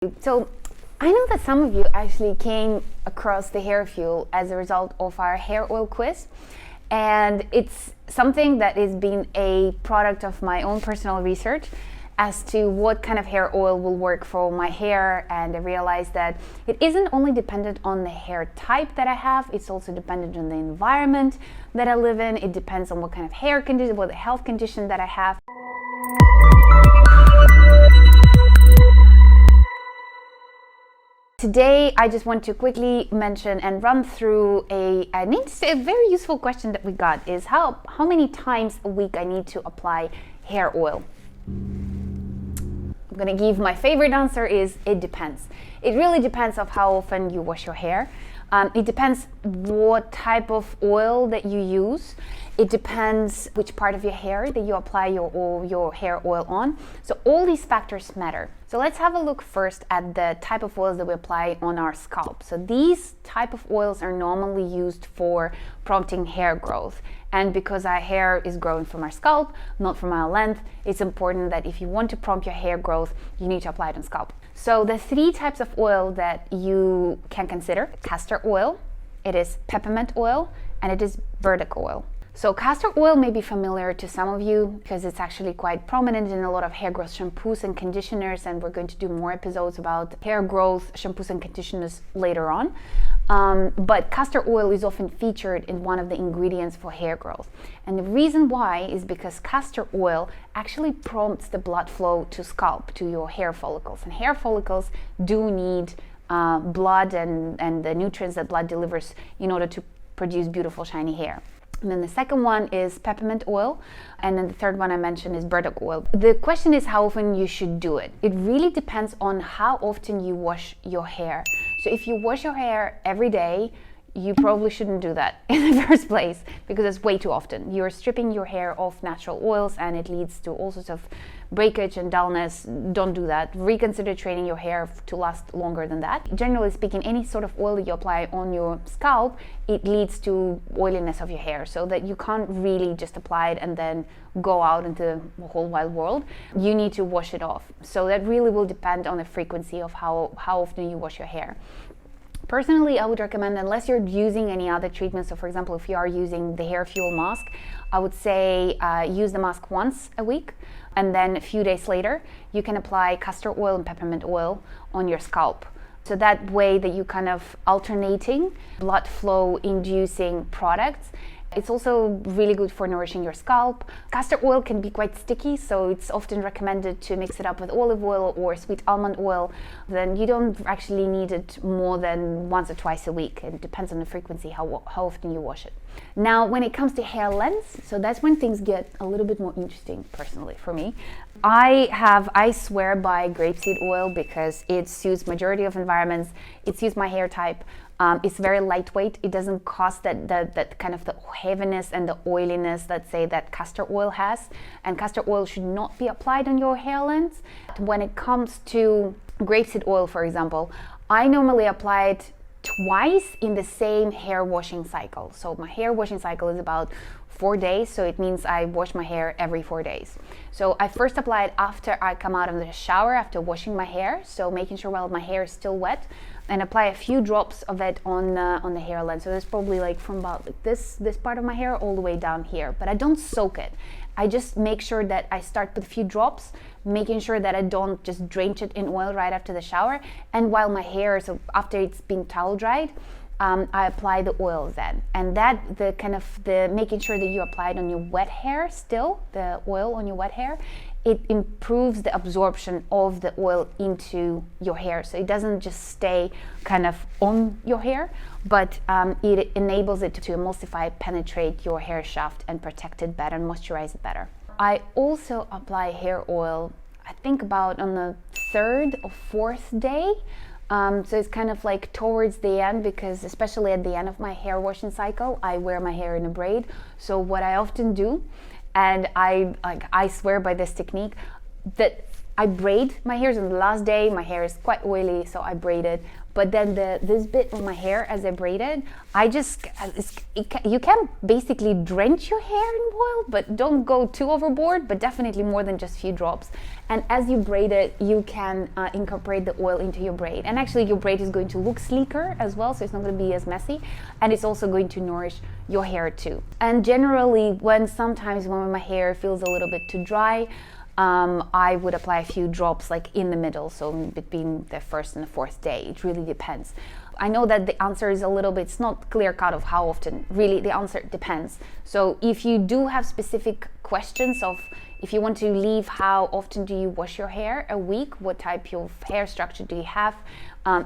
So I know that some of you actually came across the hair fuel as a result of our hair oil quiz, and it's something that has been a product of my own personal research as to what kind of hair oil will work for my hair. And I realized that it isn't only dependent on the hair type that I have, it's also dependent on the environment that I live in. It depends on what kind of hair condition, what the health condition that I have. Today, I just want to quickly mention and run through a very useful question that we got is how many times a week I need to apply hair oil. I'm gonna give my favorite answer is it depends. It really depends on how often you wash your hair. It depends what type of oil that you use. It depends which part of your hair that you apply your hair oil on. So all these factors matter. So let's have a look first at the type of oils that we apply on our scalp. So these type of oils are normally used for prompting hair growth. And because our hair is growing from our scalp, not from our length, it's important that if you want to prompt your hair growth, you need to apply it on scalp. So the three types of oil that you can consider: castor oil, it is peppermint oil, and it is burdock oil. So castor oil may be familiar to some of you because it's actually quite prominent in a lot of hair growth shampoos and conditioners, and we're going to do more episodes about hair growth shampoos and conditioners later on. But castor oil is often featured in one of the ingredients for hair growth. And the reason why is because castor oil actually prompts the blood flow to scalp, to your hair follicles. And hair follicles do need blood and the nutrients that blood delivers in order to produce beautiful shiny hair. And then the second one is peppermint oil. And then the third one I mentioned is burdock oil. The question is how often you should do it. It really depends on how often you wash your hair. So if you wash your hair every day, you probably shouldn't do that in the first place because it's way too often. You're stripping your hair of natural oils and it leads to all sorts of breakage and dullness. Don't do that. Reconsider training your hair to last longer than that. Generally speaking, any sort of oil that you apply on your scalp, it leads to oiliness of your hair, so that you can't really just apply it and then go out into the whole wide world. You need to wash it off. So that really will depend on the frequency of how often you wash your hair. Personally, I would recommend, unless you're using any other treatment, so for example, if you are using the hair fuel mask, I would say use the mask once a week, and then a few days later, you can apply castor oil and peppermint oil on your scalp. So that way that you kind of alternating blood flow inducing products. It's also really good for nourishing your scalp. Castor oil can be quite sticky, so it's often recommended to mix it up with olive oil or sweet almond oil. Then you don't actually need it more than once or twice a week. It depends on the frequency, how often you wash it. Now, when it comes to hair length, so that's when things get a little bit more interesting, personally, for me. I swear by grapeseed oil because it suits majority of environments. It suits my hair type. It's very lightweight. It doesn't cause that kind of the heaviness and the oiliness, let's say, that castor oil has. And castor oil should not be applied on your hair length. When it comes to grapeseed oil, for example, I normally apply it twice in the same hair washing cycle. So my hair washing cycle is about 4 days, so it means I wash my hair every 4 days. So I first apply it after I come out of the shower, after washing my hair, so making sure while my hair is still wet, and apply a few drops of it on the hair length. So it's probably like from about like this part of my hair all the way down here, but I don't soak it. I just make sure that I start with a few drops, making sure that I don't just drench it in oil right after the shower. And while my hair, so after it's been towel dried, I apply the oil then. And that, the making sure that you apply it on your wet hair still, the oil on your wet hair, it improves the absorption of the oil into your hair. So it doesn't just stay kind of on your hair, but it enables it to emulsify, penetrate your hair shaft and protect it better and moisturize it better. I also apply hair oil, I think about on the 3rd or 4th day. So it's kind of like towards the end, because especially at the end of my hair washing cycle, I wear my hair in a braid. So what I often do, and I swear by this technique, that I braid my hairs on the last day. My hair is quite oily, so I braid it. But then this bit of my hair, as I braid it, you can basically drench your hair in oil, but don't go too overboard, but definitely more than just a few drops. And as you braid it, you can incorporate the oil into your braid. And actually your braid is going to look sleeker as well, so it's not going to be as messy. And it's also going to nourish your hair too. And generally, sometimes when my hair feels a little bit too dry, I would apply a few drops like in the middle, so between the first and the fourth day. It really depends. I know that the answer is a little bit, it's not clear cut of how often. Really, the answer depends. So if you do have specific questions of, if you want to leave how often do you wash your hair a week, what type of hair structure do you have,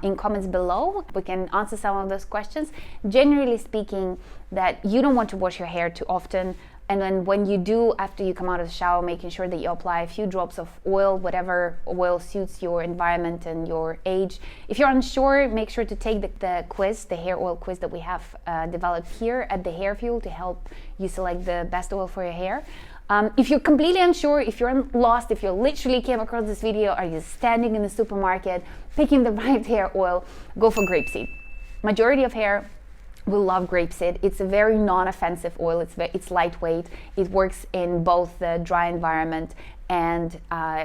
in comments below, we can answer some of those questions. Generally speaking, that you don't want to wash your hair too often. And then when you do, after you come out of the shower, making sure that you apply a few drops of oil, whatever oil suits your environment and your age. If you're unsure, make sure to take the quiz, the hair oil quiz that we have developed here at the Hair Fuel to help you select the best oil for your hair. If you're completely unsure, if you're lost, if you literally came across this video, are you standing in the supermarket picking the right hair oil, go for grapeseed. Majority of hair will love grapeseed. It's a very non-offensive oil. It's lightweight. It works in both the dry environment and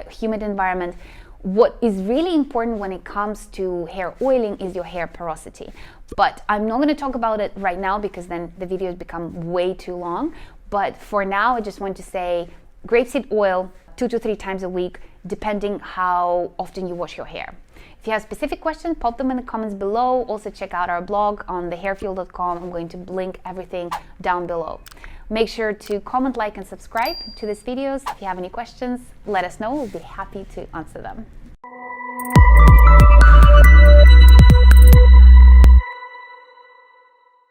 humid environment. What is really important when it comes to hair oiling is your hair porosity. But I'm not going to talk about it right now because then the videos become way too long. But for now, I just want to say grapeseed oil 2 to 3 times a week, depending how often you wash your hair. If you have specific questions, pop them in the comments below. Also check out our blog on thehairfuel.com. I'm going to link everything down below. Make sure to comment, like, and subscribe to these videos. If you have any questions, let us know. We'll be happy to answer them.